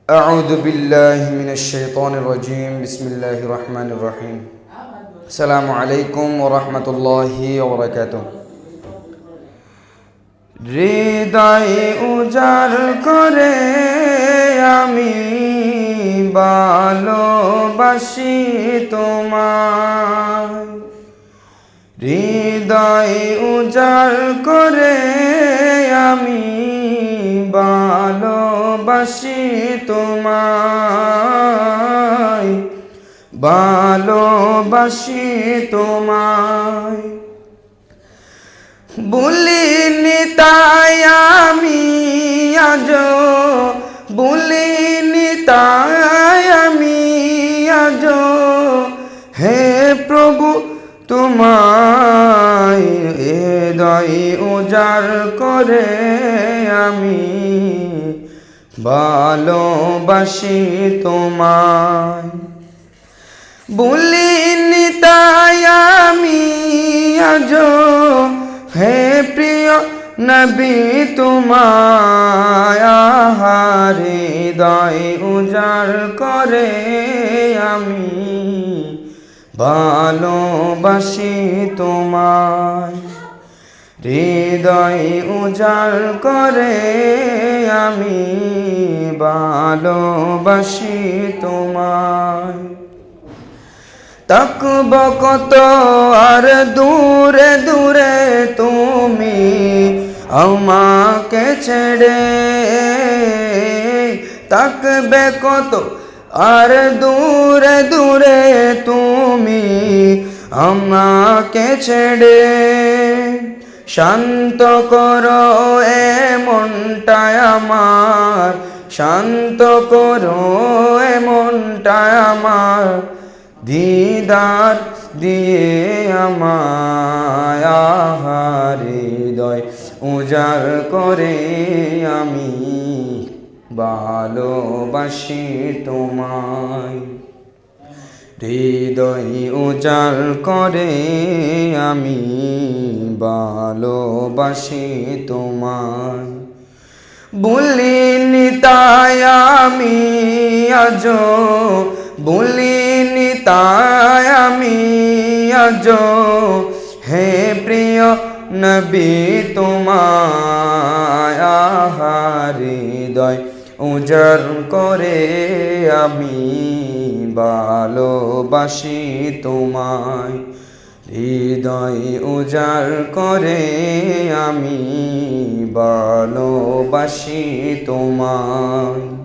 أعوذ بالله من الشيطان الرجيم بسم الله الرحمن الرحيم السلام عليكم ورحمة الله وبركاته হৃদয় উজাড় করে আমি ভালোবাসি তোমায় হৃদয় উজাড় করে আমি ভালোবাসি তোমায় ভালোবাসি তোমায় ভুলিনি তাই আমি আজো ভুলিনি তাই আমি আজো হে প্রভু তোমায় হৃদয় উজাড় করে আমি ভালোবাসি তোমায় ভুলিনি তাই আমি আজো হে প্রিয় নবী তোমায় হৃদয় উজাড় করে আমি ভালোবাসি তোমায় হৃদয় উজাড় করে আমি ভালোবাসি তোমায় তাকব কত আর দূরে দূরে তুমি আমাকে ছেড়ে তাকবে কত আর দূরে দূরে তুমি আমাকে ছেড়ে শান্ত করো এ মনটায় আমার শান্ত করো এ মনটায় আমার দিদার দিয়ে আমায় হৃদয় উজাড় করে আমি ভালোবাসি তোমায় হৃদয় উজাড় করে আমি ভালোবাসি তোমায় ভুলিনি তাই আমি আজো ভুলিনি তাই আমি আজো হে প্রিয় নবী তোমায় হৃদয় উজাড় করে আমি ভালোবাসি তোমায় হৃদয় উজাড় করে আমি ভালোবাসি তোমায়।